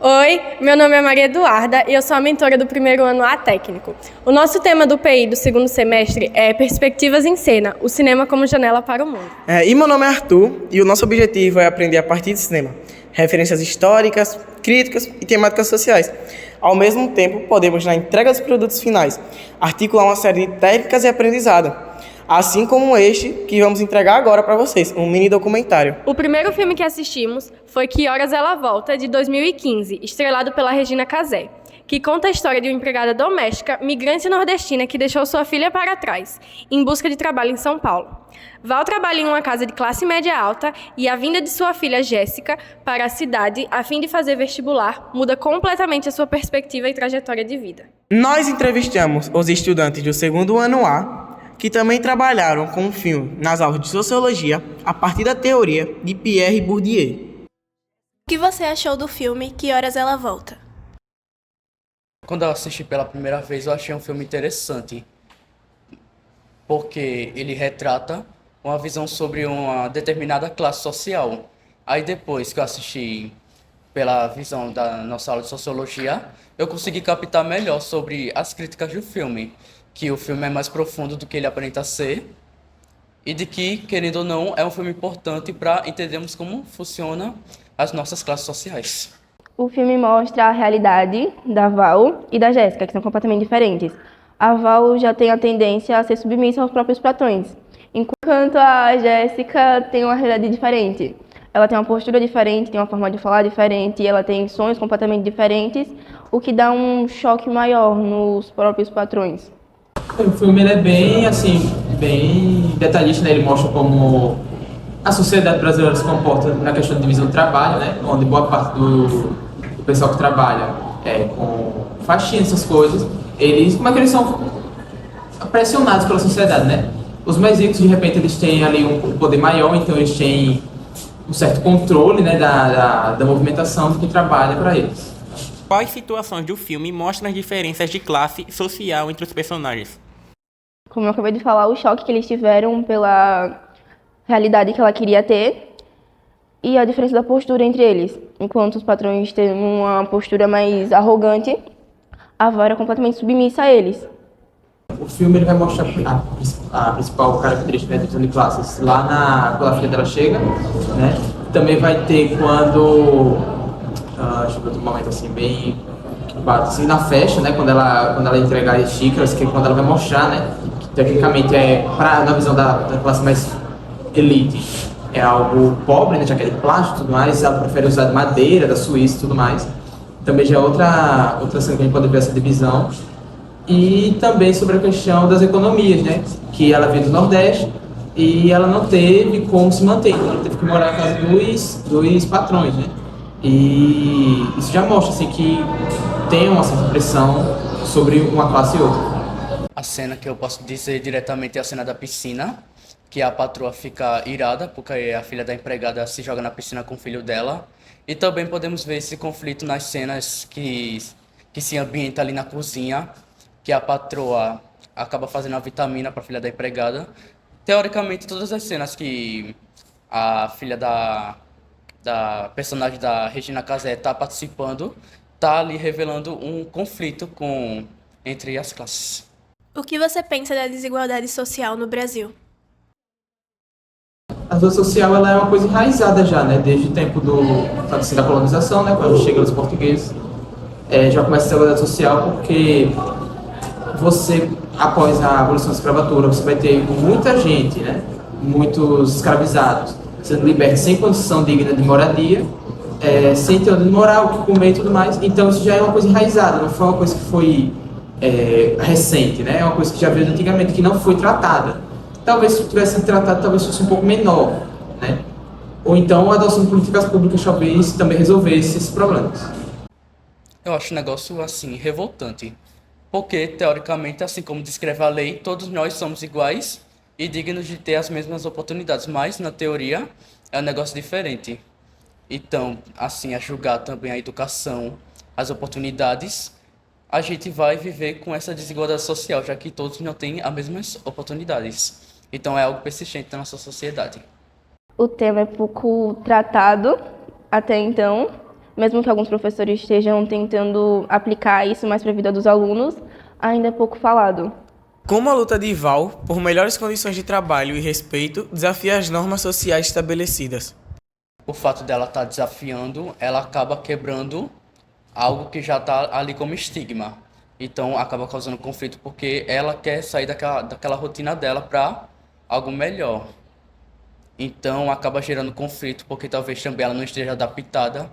Oi, meu nome é Maria Eduarda e eu sou a mentora do primeiro ano A técnico. O nosso tema do PI do segundo semestre é Perspectivas em Cena, o cinema como janela para o mundo. E meu nome é Arthur e o nosso objetivo é aprender a partir de cinema, referências históricas, críticas e temáticas sociais. Ao mesmo tempo, podemos, na entrega dos produtos finais, articular uma série de técnicas e aprendizado, assim como este que vamos entregar agora para vocês, um mini documentário. O primeiro filme que assistimos foi Que Horas Ela Volta, de 2015, estrelado pela Regina Casé, que conta a história de uma empregada doméstica, migrante nordestina que deixou sua filha para trás, em busca de trabalho em São Paulo. Val trabalha em uma casa de classe média alta e a vinda de sua filha Jéssica para a cidade a fim de fazer vestibular muda completamente a sua perspectiva e trajetória de vida. Nós entrevistamos os estudantes do segundo ano A, que também trabalharam com o filme nas aulas de Sociologia a partir da teoria de Pierre Bourdieu. O que você achou do filme Que Horas Ela Volta? Quando eu assisti pela primeira vez, eu achei um filme interessante, porque ele retrata uma visão sobre uma determinada classe social. Aí depois que eu assisti pela visão da nossa aula de Sociologia, eu consegui captar melhor sobre as críticas do filme, que o filme é mais profundo do que ele aparenta ser, e de que, querendo ou não, é um filme importante para entendermos como funcionam as nossas classes sociais. O filme mostra a realidade da Val e da Jéssica, que são completamente diferentes. A Val já tem a tendência a ser submissa aos próprios patrões, enquanto a Jéssica tem uma realidade diferente. Ela tem uma postura diferente, tem uma forma de falar diferente, ela tem sonhos completamente diferentes, o que dá um choque maior nos próprios patrões. O filme ele é bem detalhista, né? Ele mostra como a sociedade brasileira se comporta na questão de divisão do trabalho, né? Onde boa parte do pessoal que trabalha com faxina, essas coisas, como é que eles são pressionados pela sociedade, né? Os mais ricos, de repente, eles têm ali um poder maior, então eles têm um certo controle, né, da movimentação do que trabalha para eles. Quais situações do filme mostram as diferenças de classe social entre os personagens? Como eu acabei de falar, o choque que eles tiveram pela realidade que ela queria ter e a diferença da postura entre eles. Enquanto os patrões têm uma postura mais arrogante, a Val era completamente submissa a eles. O filme ele vai mostrar a principal característica da divisão de classes lá quando a filha dela chega, né? Também vai ter quando deixa eu ver outro momento assim, bem assim, na festa, né? Quando ela entregar as xícaras, que é quando ela vai mostrar, né? Que tecnicamente na visão da classe mais elite, é algo pobre, né? Já que é de plástico e tudo mais, ela prefere usar de madeira, da Suíça e tudo mais. Também já é outra cena que a gente pode ver essa divisão. E também sobre a questão das economias, né? Que ela veio do Nordeste e ela não teve como se manter, então ela teve que morar na casa dos patrões, né? E isso já mostra assim, que tem uma certa pressão sobre uma classe e outra. A cena que eu posso dizer diretamente é a cena da piscina, que a patroa fica irada porque a filha da empregada se joga na piscina com o filho dela. E também podemos ver esse conflito nas cenas que se ambienta ali na cozinha, que a patroa acaba fazendo a vitamina para a filha da empregada. Teoricamente, todas as cenas que a filha da personagem da Regina Casé está participando, está ali revelando um conflito entre as classes. O que você pensa da desigualdade social no Brasil? A desigualdade social ela é uma coisa enraizada já, né? Desde o tempo da colonização, né? Quando chegam os portugueses, já começa a desigualdade social porque você, após a abolição da escravatura, você vai ter muita gente, né? Muitos escravizados sendo libertos sem condição digna de moradia, sem ter onde morar, o que comer e tudo mais. Então isso já é uma coisa enraizada, não foi uma coisa que foi recente, né? É uma coisa que já veio antigamente, que não foi tratada. Talvez se tivesse sido tratado, talvez fosse um pouco menor, né? Ou então a adoção de políticas públicas talvez também resolvesse esses problemas. Eu acho um negócio, assim, revoltante. Porque, teoricamente, assim como descreve a lei, todos nós somos iguais e dignos de ter as mesmas oportunidades. Mas, na teoria, é um negócio diferente. Então, assim, a julgar também a educação, as oportunidades, a gente vai viver com essa desigualdade social, já que todos não têm as mesmas oportunidades. Então, é algo persistente na nossa sociedade. O tema é pouco tratado até então, mesmo que alguns professores estejam tentando aplicar isso mais para a vida dos alunos, ainda é pouco falado. Como a luta de Val por melhores condições de trabalho e respeito desafia as normas sociais estabelecidas. O fato dela estar desafiando, ela acaba quebrando algo que já está ali como estigma. Então acaba causando conflito porque ela quer sair daquela rotina dela para algo melhor. Então acaba gerando conflito porque talvez também ela não esteja adaptada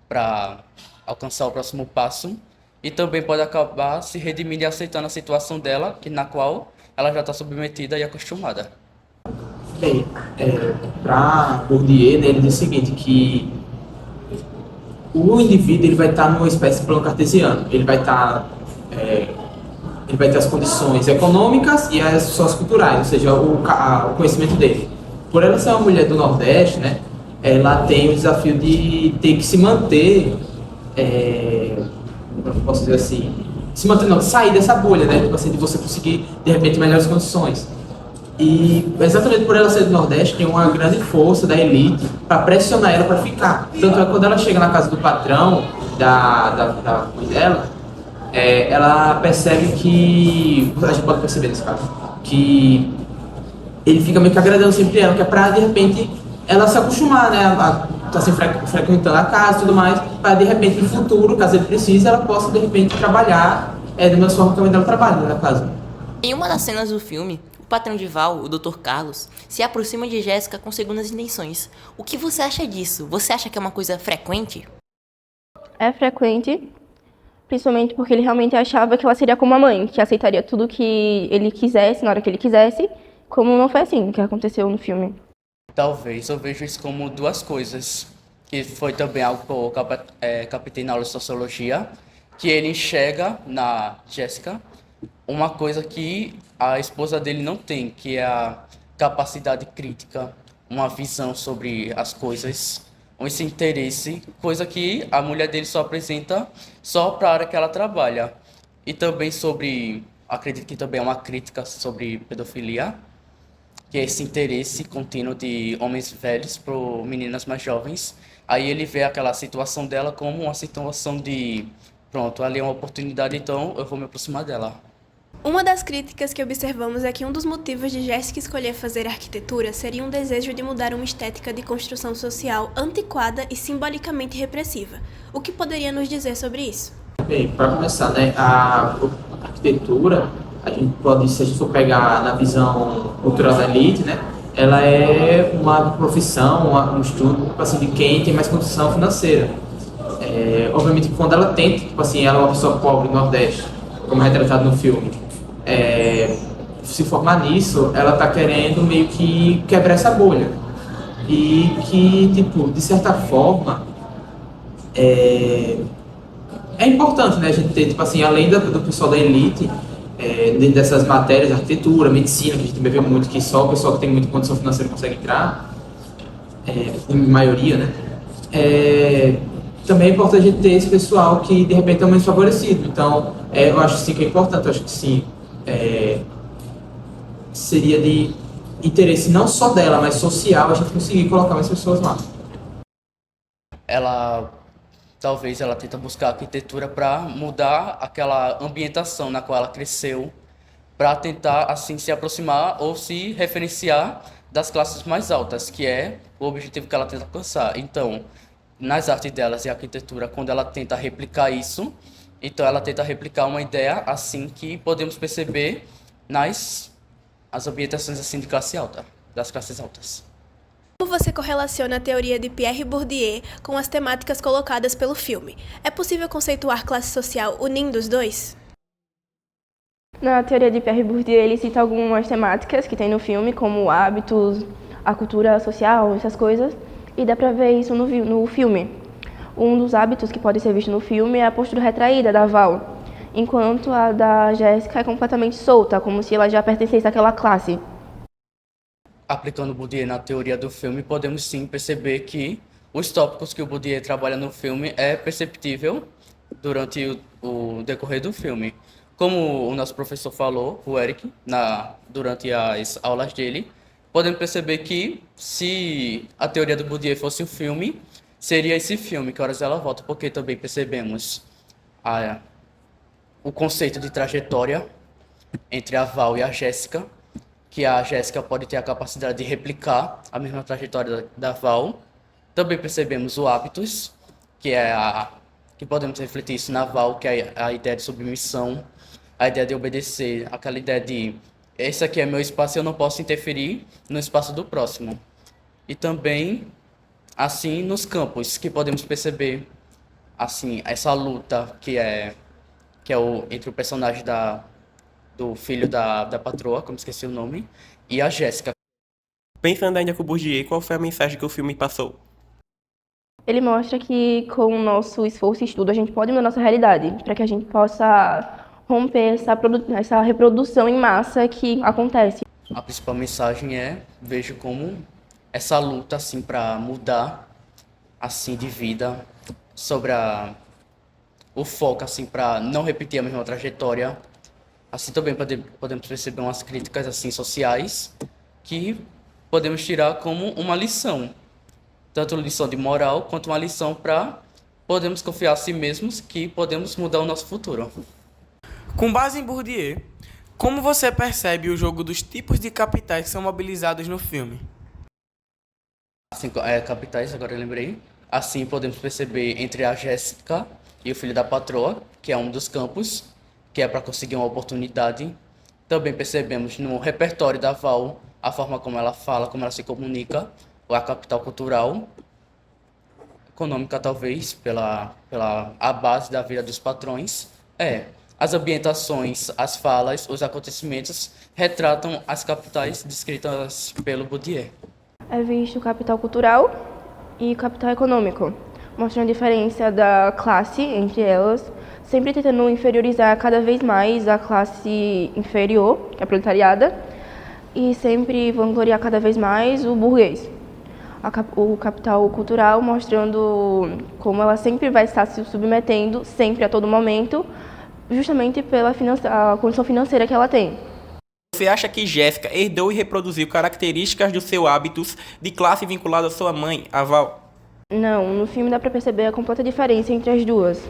para alcançar o próximo passo. E também pode acabar se redimindo e aceitando a situação dela, na qual ela já está submetida e acostumada. Bem, para Bourdieu, né, ele diz o seguinte, que o indivíduo ele vai estar numa espécie de plano cartesiano. Ele vai ter as condições econômicas e as socioculturais, ou seja, o conhecimento dele. Por ela ser uma mulher do Nordeste, né, ela tem o desafio de ter que se manter, como eu posso dizer assim, sair dessa bolha, né, tipo assim, de você conseguir, de repente, melhores condições. E exatamente por ela ser do Nordeste, tem uma grande força da elite para pressionar ela para ficar. Tanto é que quando ela chega na casa do patrão, da mãe dela, ela percebe que, a gente pode perceber nesse caso, que ele fica meio que agradando sempre ela, que é pra, de repente, ela se acostumar, né, a estar sempre frequentando a casa e tudo mais, para, de repente, no futuro, caso ele precise, ela possa, de repente, trabalhar da mesma forma que a mãe dela trabalha na casa. Em uma das cenas do filme, o patrão de Val, o Dr. Carlos, se aproxima de Jéssica com segundas intenções. O que você acha disso? Você acha que é uma coisa frequente? É frequente, principalmente porque ele realmente achava que ela seria como a mãe, que aceitaria tudo que ele quisesse, na hora que ele quisesse, como não foi assim que aconteceu no filme. Talvez eu vejo isso como duas coisas, que foi também algo que eu captei na aula de sociologia, que ele enxerga na Jéssica uma coisa que a esposa dele não tem, que é a capacidade crítica, uma visão sobre as coisas, esse interesse, coisa que a mulher dele só apresenta só para a área que ela trabalha. E também acredito que também é uma crítica sobre pedofilia, que é esse interesse contínuo de homens velhos por meninas mais jovens. Aí ele vê aquela situação dela como uma situação de, pronto, ali é uma oportunidade, então eu vou me aproximar dela. Uma das críticas que observamos é que um dos motivos de Jéssica escolher fazer arquitetura seria um desejo de mudar uma estética de construção social antiquada e simbolicamente repressiva. O que poderia nos dizer sobre isso? Bem, para começar, né, a arquitetura, a gente pode, se a gente for pegar na visão cultural da elite, né, ela é uma profissão, um estudo, assim, de quem tem mais condição financeira. Obviamente, quando ela tenta, tipo assim, ela é uma pessoa pobre do Nordeste, como é retratado no filme, se formar nisso, ela está querendo meio que quebrar essa bolha. E que, tipo, de certa forma, é importante, né, a gente ter, tipo assim, além do pessoal da elite, dentro dessas matérias, arquitetura, medicina, que a gente também vê muito que só o pessoal que tem muita condição financeira consegue entrar, em maioria, né, também é importante a gente ter esse pessoal que, de repente, é menos favorecido. Então, eu acho sim que é importante, eu acho que sim, seria de interesse não só dela, mas social, a gente conseguir colocar mais pessoas lá. Talvez ela tenta buscar arquitetura para mudar aquela ambientação na qual ela cresceu, para tentar, assim, se aproximar ou se referenciar das classes mais altas, que é o objetivo que ela tenta alcançar. Então, nas artes delas e arquitetura, quando ela tenta replicar isso, então ela tenta replicar uma ideia assim que podemos perceber as ambientações assim de classe alta, das classes altas. Como você correlaciona a teoria de Pierre Bourdieu com as temáticas colocadas pelo filme? É possível conceituar classe social unindo os dois? Na teoria de Pierre Bourdieu, ele cita algumas temáticas que tem no filme, como hábitos, a cultura social, essas coisas, e dá pra ver isso no filme. Um dos hábitos que pode ser visto no filme é a postura retraída da Val, enquanto a da Jéssica é completamente solta, como se ela já pertencesse àquela classe. Aplicando o Bourdieu na teoria do filme, podemos sim perceber que os tópicos que o Bourdieu trabalha no filme é perceptível durante o decorrer do filme. Como o nosso professor falou, o Eric, durante as aulas dele, podemos perceber que se a teoria do Bourdieu fosse um filme, seria esse filme, Que Horas Ela Volta, porque também percebemos a, o conceito de trajetória entre a Val e a Jéssica, que a Jéssica pode ter a capacidade de replicar a mesma trajetória da Val. Também percebemos o hábitos, que podemos refletir isso na Val, que é a ideia de submissão, a ideia de obedecer, aquela ideia de esse aqui é meu espaço e eu não posso interferir no espaço do próximo. E também, assim, nos campos, que podemos perceber assim, essa luta entre o personagem do filho da patroa, como esqueci o nome, e a Jéssica. Pensando ainda com o Bourdieu, qual foi a mensagem que o filme passou? Ele mostra que com o nosso esforço e estudo a gente pode mudar a nossa realidade, para que a gente possa romper essa reprodução em massa que acontece. A principal mensagem vejo como essa luta assim para mudar assim de vida, sobre o foco assim para não repetir a mesma trajetória. Assim também podemos perceber umas críticas assim sociais que podemos tirar como uma lição, tanto lição de moral quanto uma lição para podermos confiar em si mesmos que podemos mudar o nosso futuro. Com base em Bourdieu, como você percebe o jogo dos tipos de capitais que são mobilizados no filme? Assim, capitais, agora eu lembrei. Assim podemos perceber entre a Jéssica e o filho da patroa, que é um dos campos, que é para conseguir uma oportunidade. Também percebemos no repertório da Val a forma como ela fala, como ela se comunica, ou a capital cultural, econômica talvez, pela a base da vida dos patrões. As ambientações, as falas, os acontecimentos retratam as capitais descritas pelo Bourdieu. É visto o capital cultural e o capital econômico, mostrando a diferença da classe entre elas, sempre tentando inferiorizar cada vez mais a classe inferior, que é a proletariada, e sempre vangloriar cada vez mais o burguês. O capital cultural mostrando como ela sempre vai estar se submetendo, sempre a todo momento, justamente pela a condição financeira que ela tem. Você acha que Jéssica herdou e reproduziu características dos seus hábitos de classe vinculada à sua mãe, a Val? Não, no filme dá para perceber a completa diferença entre as duas.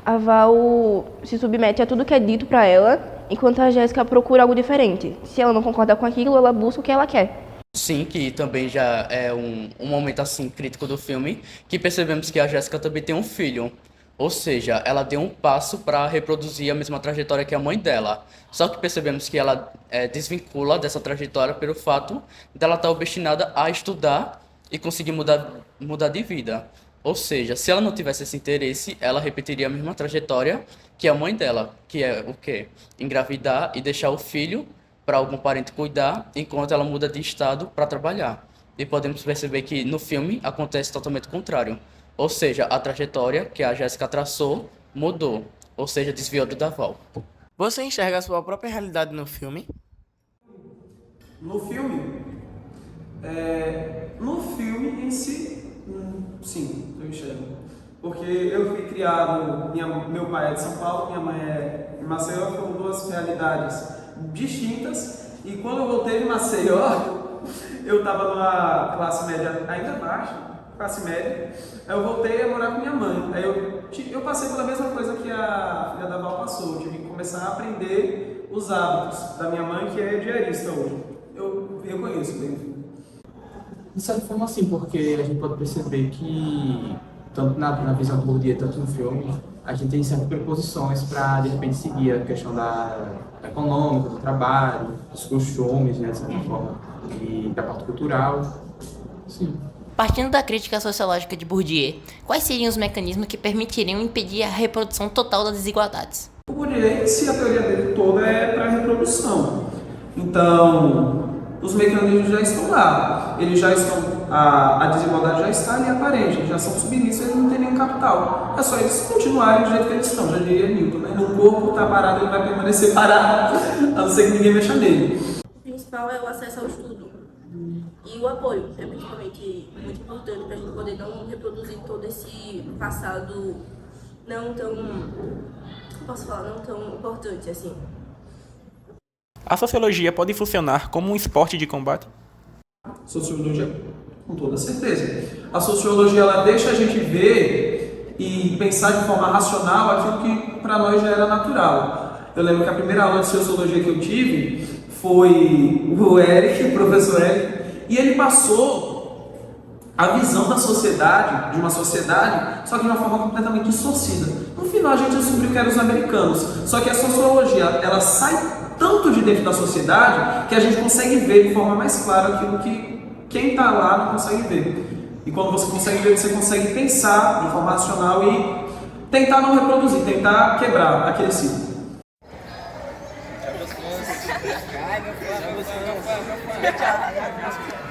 A Val se submete a tudo que é dito para ela, enquanto a Jéssica procura algo diferente. Se ela não concorda com aquilo, ela busca o que ela quer. Sim, que também já é um momento assim crítico do filme, que percebemos que a Jéssica também tem um filho. Ou seja, ela deu um passo para reproduzir a mesma trajetória que a mãe dela. Só que percebemos que ela desvincula dessa trajetória pelo fato dela estar obstinada a estudar e conseguir mudar de vida. Ou seja, se ela não tivesse esse interesse, ela repetiria a mesma trajetória que a mãe dela, que é o quê? Engravidar e deixar o filho para algum parente cuidar, enquanto ela muda de estado para trabalhar. E podemos perceber que no filme acontece totalmente o contrário. Ou seja, a trajetória que a Jéssica traçou mudou, ou seja, desviou do da Val. Você enxerga a sua própria realidade no filme? No filme? No filme em si, sim, eu enxergo. Porque eu fui criado, meu pai é de São Paulo, minha mãe é de Maceió, foram duas realidades distintas. E quando eu voltei de Maceió, eu estava numa classe média ainda baixa, classe média. Aí eu voltei a morar com minha mãe. Aí eu passei pela mesma coisa que a filha da Val passou. Eu tive que começar a aprender os hábitos da minha mãe, que é diarista hoje. Eu reconheço bem. De certa forma, sim, porque a gente pode perceber que, tanto na visão do Bourdieu, tanto no filme, a gente tem certas preposições para, de repente, seguir a questão da econômica, do trabalho, dos costumes, né, de certa forma, e da parte cultural. Sim. Partindo da crítica sociológica de Bourdieu, quais seriam os mecanismos que permitiriam impedir a reprodução total das desigualdades? O Bourdieu, se a teoria dele toda é para a reprodução. Então, os mecanismos já estão lá. Eles já estão, a desigualdade já está ali aparente, eles já são submissos, eles não têm nenhum capital. É só eles continuarem do jeito que eles estão, já diria Newton, né? No corpo está parado, ele vai permanecer parado, a não ser que ninguém mexa nele. O principal é o acesso ao estudo. E o apoio é principalmente muito importante para a gente poder não reproduzir todo esse passado não tão importante assim. A sociologia pode funcionar como um esporte de combate? Sociologia, com toda certeza. A sociologia ela deixa a gente ver e pensar de forma racional aquilo que para nós já era natural. Eu lembro que a primeira aula de sociologia que eu tive foi o Eric, o professor Eric, e ele passou a visão da sociedade, de uma sociedade, só que de uma forma completamente distorcida. No final a gente descobriu que eram os americanos, só que a sociologia, ela sai tanto de dentro da sociedade que a gente consegue ver de forma mais clara aquilo que quem está lá não consegue ver. E quando você consegue ver, você consegue pensar de forma racional e tentar não reproduzir, tentar quebrar aquele ciclo. Tchau.